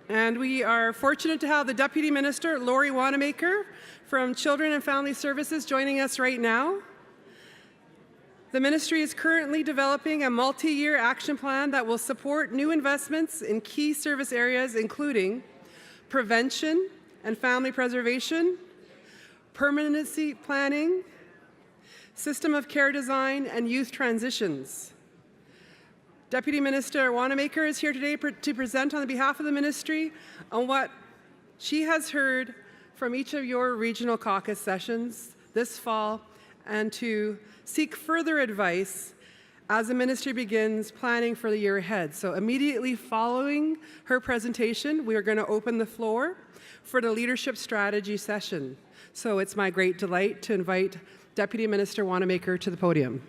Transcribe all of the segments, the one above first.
And we are fortunate to have the Deputy Minister, Lori Wanamaker, from Children and Family Services joining us right now. The ministry is currently developing a multi-year action plan that will support new investments in key service areas, including prevention and family preservation, permanency planning, system of care design, and youth transitions. Deputy Minister Wanamaker is here today to present on behalf of the ministry on what she has heard from each of your regional caucus sessions this fall, and to seek further advice as the ministry begins planning for the year ahead. So immediately following her presentation, we are going to open the floor for the leadership strategy session. So it's my great delight to invite Deputy Minister Wanamaker to the podium.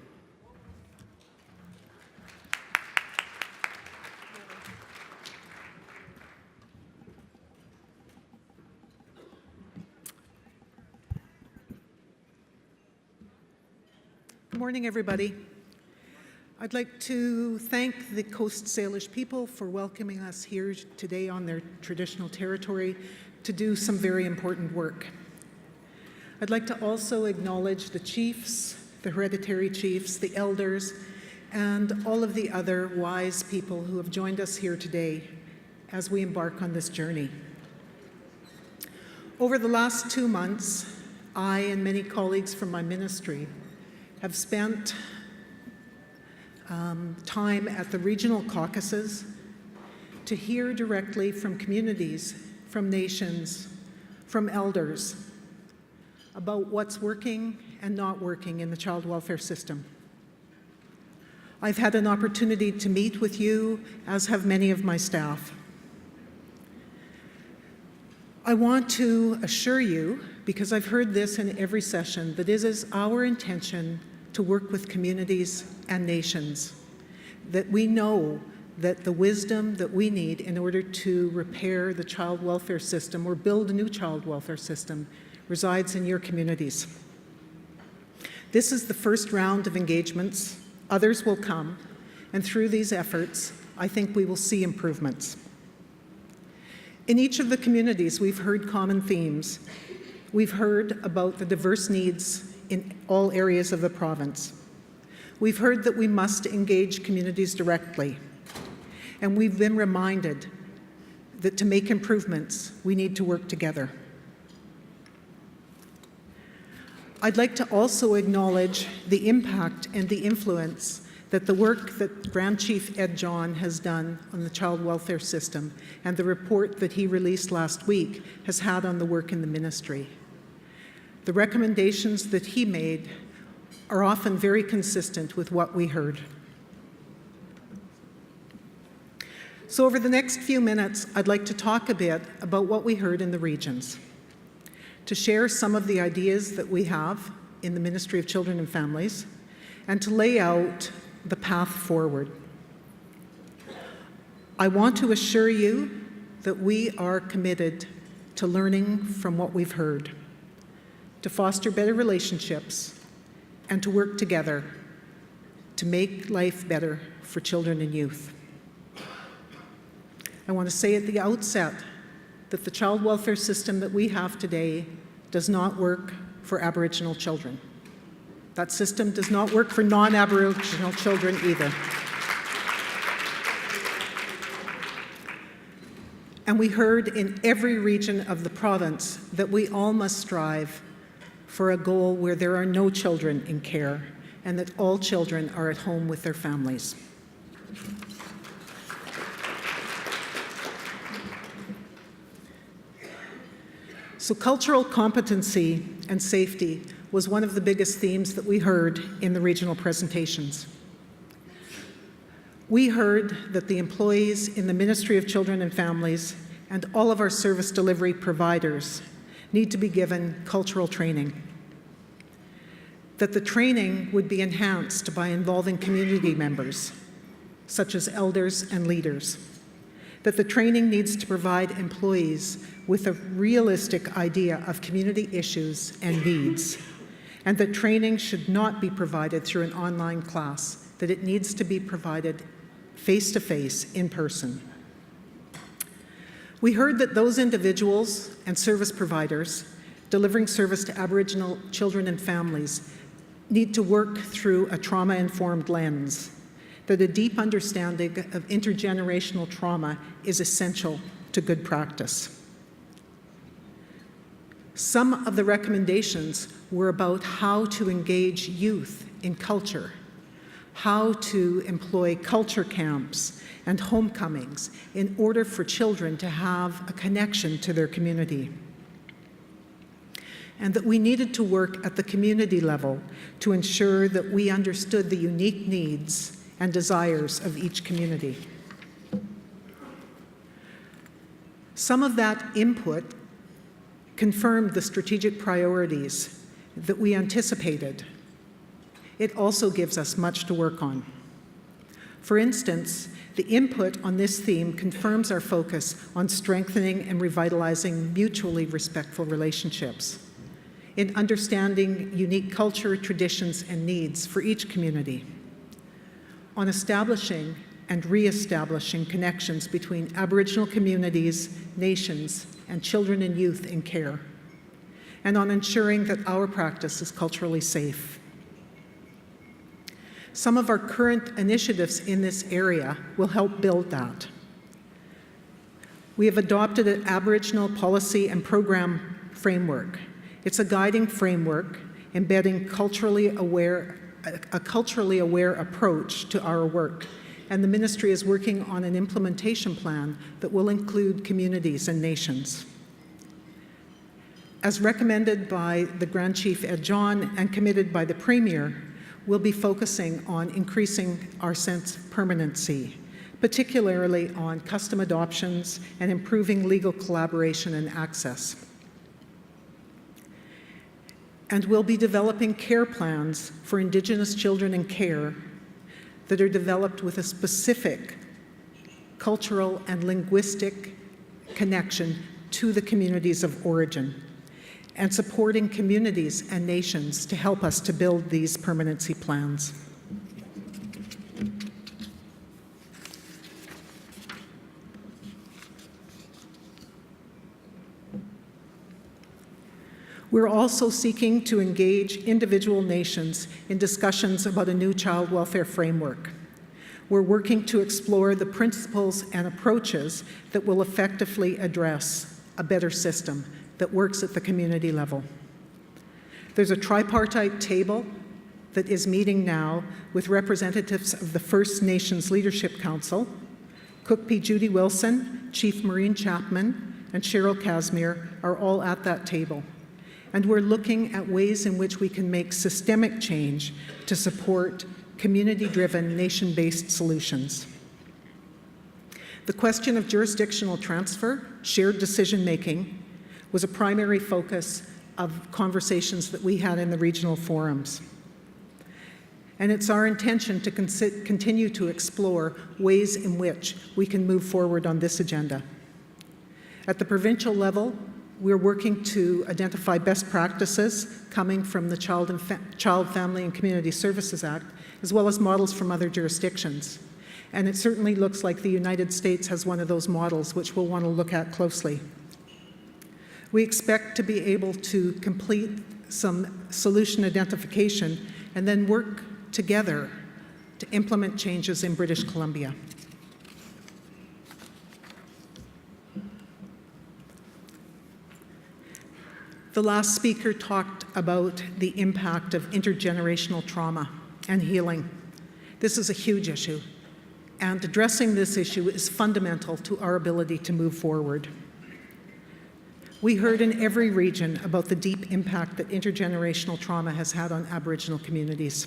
Good morning, everybody. I'd like to thank the Coast Salish people for welcoming us here today on their traditional territory to do some very important work. I'd like to also acknowledge the chiefs, the hereditary chiefs, the elders, and all of the other wise people who have joined us here today as we embark on this journey. Over the last 2 months, I and many colleagues from my ministry have spent time at the regional caucuses to hear directly from communities, from nations, from elders about what's working and not working in the child welfare system. I've had an opportunity to meet with you, as have many of my staff. I want to assure you, because I've heard this in every session, that it is our intention to work with communities and nations, that we know that the wisdom that we need in order to repair the child welfare system or build a new child welfare system resides in your communities. This is the first round of engagements. Others will come, and through these efforts, I think we will see improvements. In each of the communities, we've heard common themes. We've heard about the diverse needs in all areas of the province. We've heard that we must engage communities directly, and we've been reminded that to make improvements, we need to work together. I'd like to also acknowledge the impact and the influence that the work that Grand Chief Ed John has done on the child welfare system and the report that he released last week has had on the work in the ministry. The recommendations that he made are often very consistent with what we heard. So over the next few minutes, I'd like to talk a bit about what we heard in the regions, to share some of the ideas that we have in the Ministry of Children and Families, and to lay out the path forward. I want to assure you that we are committed to learning from what we've heard, to foster better relationships, and to work together to make life better for children and youth. I want to say at the outset that the child welfare system that we have today does not work for Aboriginal children. That system does not work for non-Aboriginal children either. And we heard in every region of the province that we all must strive for a goal where there are no children in care and that all children are at home with their families. So cultural competency and safety was one of the biggest themes that we heard in the regional presentations. We heard that the employees in the Ministry of Children and Families and all of our service delivery providers need to be given cultural training. That the training would be enhanced by involving community members, such as elders and leaders. That the training needs to provide employees with a realistic idea of community issues and needs, and that training should not be provided through an online class, that it needs to be provided face-to-face, in person. We heard that those individuals and service providers delivering service to Aboriginal children and families need to work through a trauma-informed lens, that a deep understanding of intergenerational trauma is essential to good practice. Some of the recommendations were about how to engage youth in culture, how to employ culture camps and homecomings in order for children to have a connection to their community. And that we needed to work at the community level to ensure that we understood the unique needs and desires of each community. Some of that input confirmed the strategic priorities that we anticipated. It also gives us much to work on. For instance, the input on this theme confirms our focus on strengthening and revitalizing mutually respectful relationships, in understanding unique culture, traditions, and needs for each community, on establishing and re-establishing connections between Aboriginal communities, nations, and children and youth in care, and on ensuring that our practice is culturally safe. Some of our current initiatives in this area will help build that. We have adopted an Aboriginal policy and program framework. It's a guiding framework embedding a culturally aware approach to our work, and the ministry is working on an implementation plan that will include communities and nations. As recommended by the Grand Chief Ed John and committed by the Premier, we'll be focusing on increasing our sense of permanency, particularly on custom adoptions and improving legal collaboration and access. And we'll be developing care plans for Indigenous children in care that are developed with a specific cultural and linguistic connection to the communities of origin, and supporting communities and nations to help us to build these permanency plans. We're also seeking to engage individual nations in discussions about a new child welfare framework. We're working to explore the principles and approaches that will effectively address a better system that works at the community level. There's a tripartite table that is meeting now with representatives of the First Nations Leadership Council. Cookpee Judy Wilson, Chief Maureen Chapman, and Cheryl Casimir are all at that table. And we're looking at ways in which we can make systemic change to support community-driven, nation-based solutions. The question of jurisdictional transfer, shared decision-making, was a primary focus of conversations that we had in the regional forums. And it's our intention to continue to explore ways in which we can move forward on this agenda. At the provincial level, we're working to identify best practices coming from the Child, Family and Community Services Act, as well as models from other jurisdictions. And it certainly looks like the United States has one of those models, which we'll want to look at closely. We expect to be able to complete some solution identification and then work together to implement changes in British Columbia. The last speaker talked about the impact of intergenerational trauma and healing. This is a huge issue, and addressing this issue is fundamental to our ability to move forward. We heard in every region about the deep impact that intergenerational trauma has had on Aboriginal communities.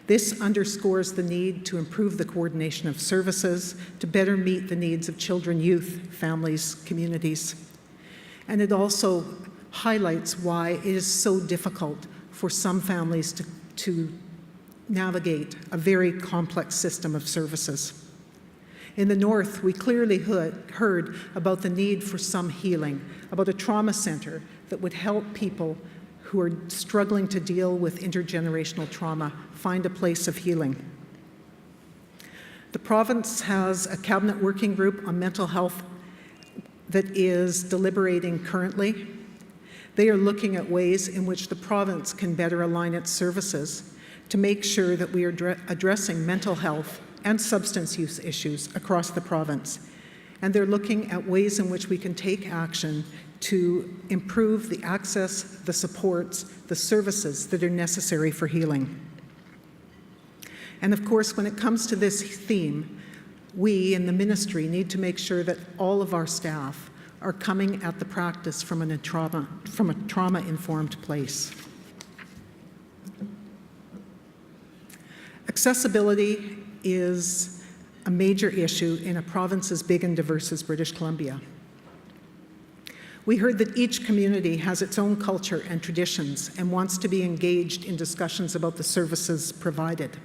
This underscores the need to improve the coordination of services to better meet the needs of children, youth, families, communities. And it also highlights why it is so difficult for some families to navigate a very complex system of services. In the North, we clearly heard about the need for some healing, about a trauma center that would help people who are struggling to deal with intergenerational trauma find a place of healing. The province has a cabinet working group on mental health that is deliberating currently. They are looking at ways in which the province can better align its services to make sure that we are addressing mental health and substance use issues across the province. And they're looking at ways in which we can take action to improve the access, the supports, the services that are necessary for healing. And of course, when it comes to this theme, we in the ministry need to make sure that all of our staff are coming at the practice from a trauma-informed place. Accessibility is a major issue in a province as big and diverse as British Columbia. We heard that each community has its own culture and traditions and wants to be engaged in discussions about the services provided,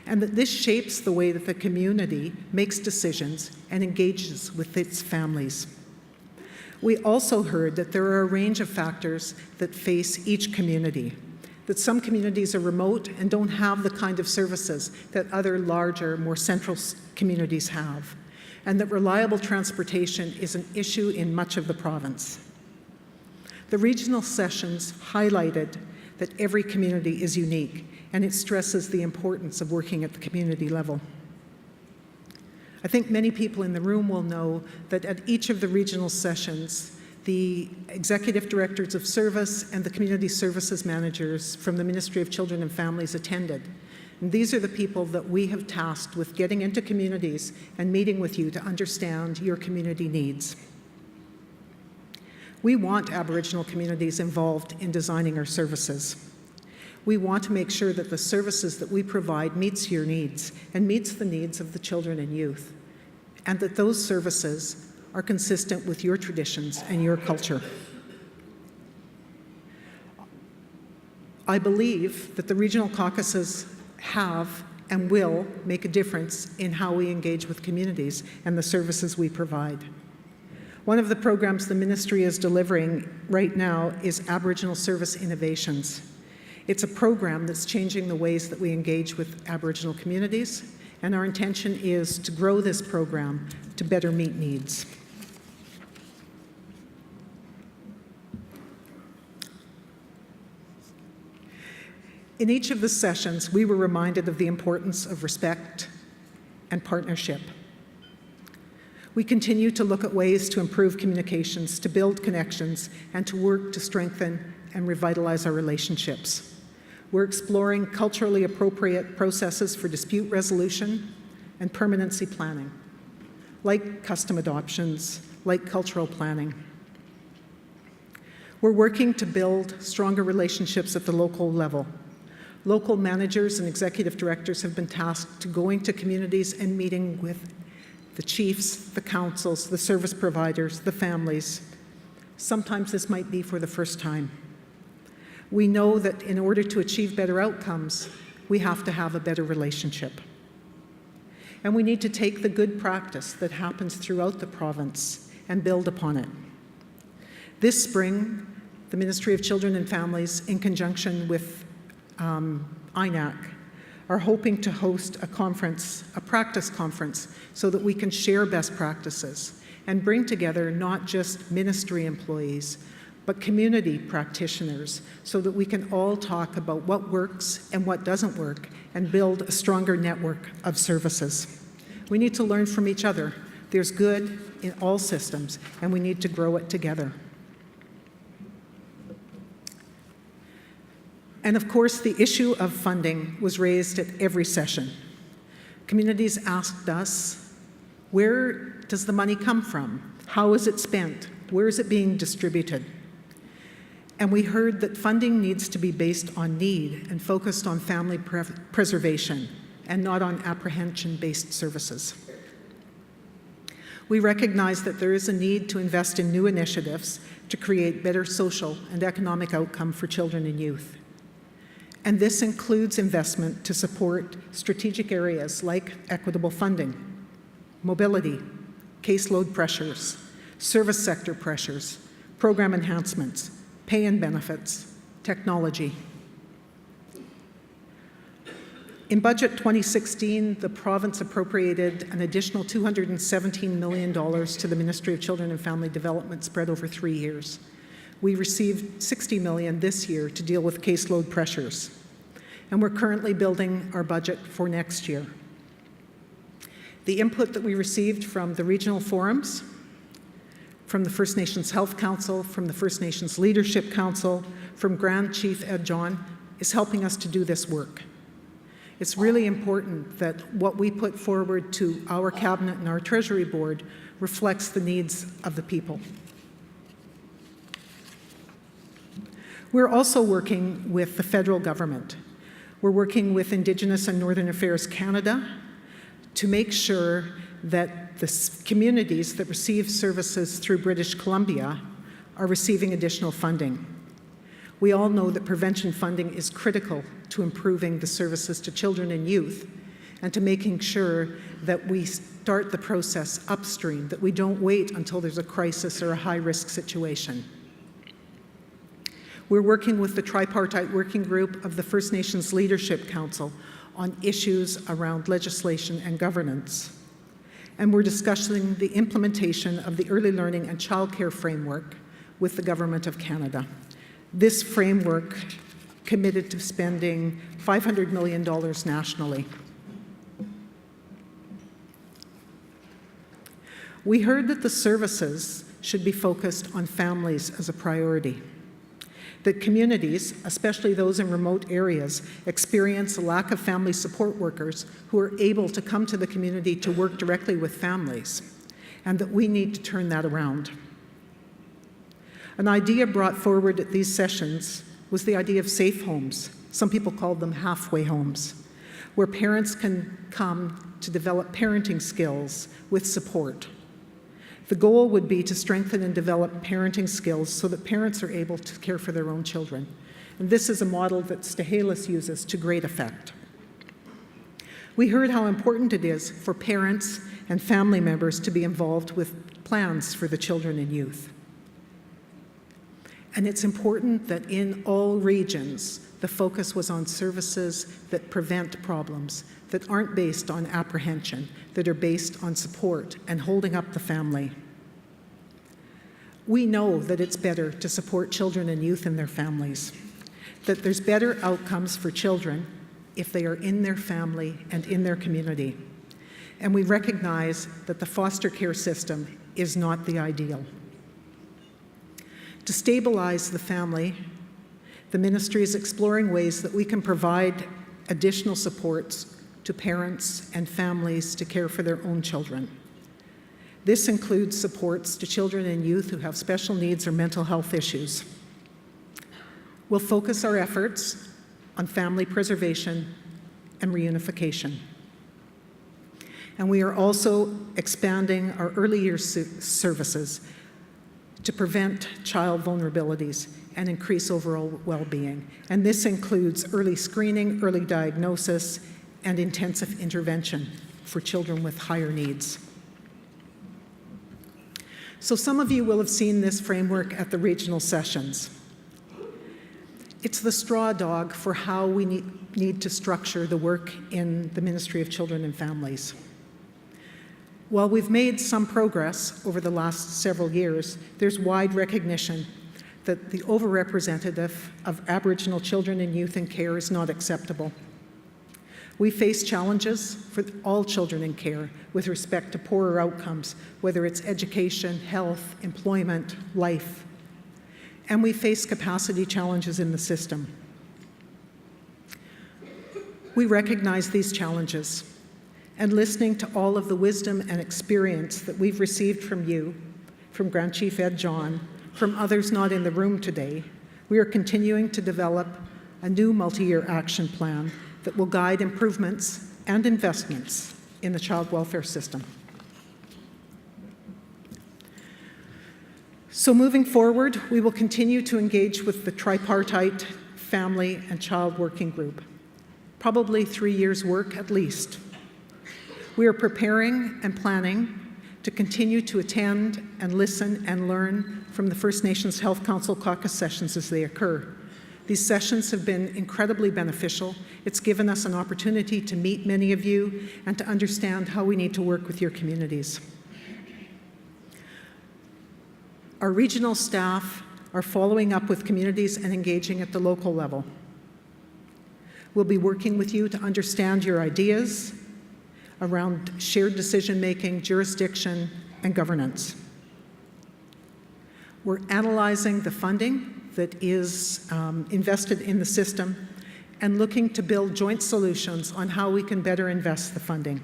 and that this shapes the way that the community makes decisions and engages with its families. We also heard that there are a range of factors that face each community, that some communities are remote and don't have the kind of services that other larger, more central communities have, and that reliable transportation is an issue in much of the province. The regional sessions highlighted that every community is unique, and it stresses the importance of working at the community level. I think many people in the room will know that at each of the regional sessions, the executive directors of service and the community services managers from the Ministry of Children and Families attended. And these are the people that we have tasked with getting into communities and meeting with you to understand your community needs. We want Aboriginal communities involved in designing our services. We want to make sure that the services that we provide meets your needs and meets the needs of the children and youth, and that those services are consistent with your traditions and your culture. I believe that the regional caucuses have and will make a difference in how we engage with communities and the services we provide. One of the programs the ministry is delivering right now is Aboriginal Service Innovations. It's a program that's changing the ways that we engage with Aboriginal communities, and our intention is to grow this program to better meet needs. In each of the sessions, we were reminded of the importance of respect and partnership. We continue to look at ways to improve communications, to build connections, and to work to strengthen and revitalize our relationships. We're exploring culturally appropriate processes for dispute resolution and permanency planning, like custom adoptions, like cultural planning. We're working to build stronger relationships at the local level. Local managers and executive directors have been tasked to going to communities and meeting with the chiefs, the councils, the service providers, the families. Sometimes this might be for the first time. We know that in order to achieve better outcomes, we have to have a better relationship. And we need to take the good practice that happens throughout the province and build upon it. This spring, the Ministry of Children and Families, in conjunction with INAC, are hoping to host a conference, a practice conference, so that we can share best practices and bring together not just ministry employees, but community practitioners, so that we can all talk about what works and what doesn't work and build a stronger network of services. We need to learn from each other. There's good in all systems, and we need to grow it together. And of course, the issue of funding was raised at every session. Communities asked us, where does the money come from? How is it spent? Where is it being distributed? And we heard that funding needs to be based on need and focused on family preservation and not on apprehension-based services. We recognize that there is a need to invest in new initiatives to create better social and economic outcome for children and youth. And this includes investment to support strategic areas like equitable funding, mobility, caseload pressures, service sector pressures, program enhancements, pay and benefits, technology. In Budget 2016, the province appropriated an additional $217 million to the Ministry of Children and Family Development spread over 3 years. We received $60 million this year to deal with caseload pressures, and we're currently building our budget for next year. The input that we received from the regional forums, from the First Nations Health Council, from the First Nations Leadership Council, from Grand Chief Ed John, is helping us to do this work. It's really important that what we put forward to our Cabinet and our Treasury Board reflects the needs of the people. We're also working with the federal government. We're working with Indigenous and Northern Affairs Canada to make sure that the communities that receive services through British Columbia are receiving additional funding. We all know that prevention funding is critical to improving the services to children and youth and to making sure that we start the process upstream, that we don't wait until there's a crisis or a high-risk situation. We're working with the tripartite working group of the First Nations Leadership Council on issues around legislation and governance. And we're discussing the implementation of the Early Learning and Childcare Framework with the Government of Canada. This framework committed to spending $500 million nationally. We heard that the services should be focused on families as a priority, that communities, especially those in remote areas, experience a lack of family support workers who are able to come to the community to work directly with families, and that we need to turn that around. An idea brought forward at these sessions was the idea of safe homes. Some people called them halfway homes, where parents can come to develop parenting skills with support. The goal would be to strengthen and develop parenting skills so that parents are able to care for their own children. And this is a model that Stahelis uses to great effect. We heard how important it is for parents and family members to be involved with plans for the children and youth. And it's important that in all regions, the focus was on services that prevent problems, that aren't based on apprehension, that are based on support and holding up the family. We know that it's better to support children and youth and their families, that there's better outcomes for children if they are in their family and in their community. And we recognize that the foster care system is not the ideal. To stabilize the family, the ministry is exploring ways that we can provide additional supports to parents and families to care for their own children. This includes supports to children and youth who have special needs or mental health issues. We'll focus our efforts on family preservation and reunification. And we are also expanding our early years services to prevent child vulnerabilities and increase overall well-being. And this includes early screening, early diagnosis, and intensive intervention for children with higher needs. So some of you will have seen this framework at the regional sessions. It's the straw dog for how we need to structure the work in the Ministry of Children and Families. While we've made some progress over the last several years, there's wide recognition that the overrepresentation of Aboriginal children and youth in care is not acceptable. We face challenges for all children in care with respect to poorer outcomes, whether it's education, health, employment, life. And we face capacity challenges in the system. We recognize these challenges, and listening to all of the wisdom and experience that we've received from you, from Grand Chief Ed John, from others not in the room today, we are continuing to develop a new multi-year action plan that will guide improvements and investments in the child welfare system. So moving forward, we will continue to engage with the tripartite family and child working group, probably 3 years' work at least. We are preparing and planning to continue to attend and listen and learn from the First Nations Health Council caucus sessions as they occur. These sessions have been incredibly beneficial. It's given us an opportunity to meet many of you and to understand how we need to work with your communities. Our regional staff are following up with communities and engaging at the local level. We'll be working with you to understand your ideas around shared decision-making, jurisdiction, and governance. We're analyzing the funding that is invested in the system and looking to build joint solutions on how we can better invest the funding.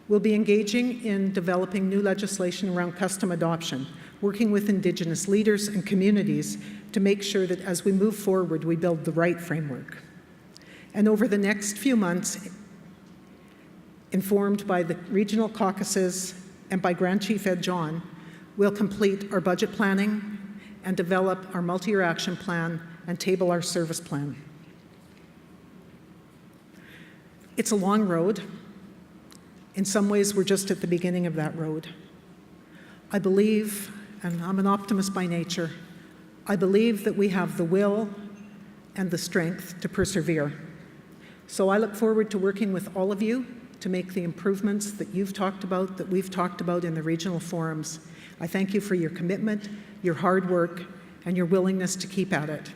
We'll be engaging in developing new legislation around custom adoption, working with Indigenous leaders and communities to make sure that as we move forward, we build the right framework. And over the next few months, informed by the regional caucuses and by Grand Chief Ed John, we'll complete our budget planning and develop our multi-year action plan and table our service plan. It's a long road. In some ways, we're just at the beginning of that road. I believe, and I'm an optimist by nature, I believe that we have the will and the strength to persevere. So I look forward to working with all of you to make the improvements that you've talked about, that we've talked about in the regional forums. I thank you for your commitment, your hard work, and your willingness to keep at it.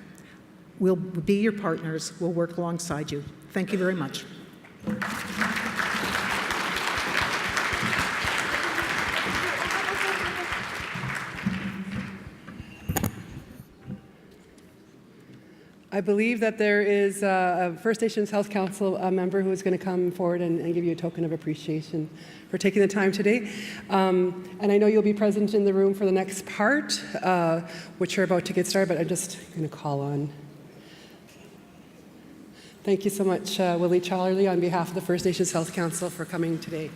We'll be your partners. We'll work alongside you. Thank you very much. I believe that there is a First Nations Health Council member who is going to come forward and give you a token of appreciation for taking the time today. And I know you'll be present in the room for the next part, which we're about to get started, but I'm just going to call on. Thank you so much, Willie Charlie, on behalf of the First Nations Health Council for coming today.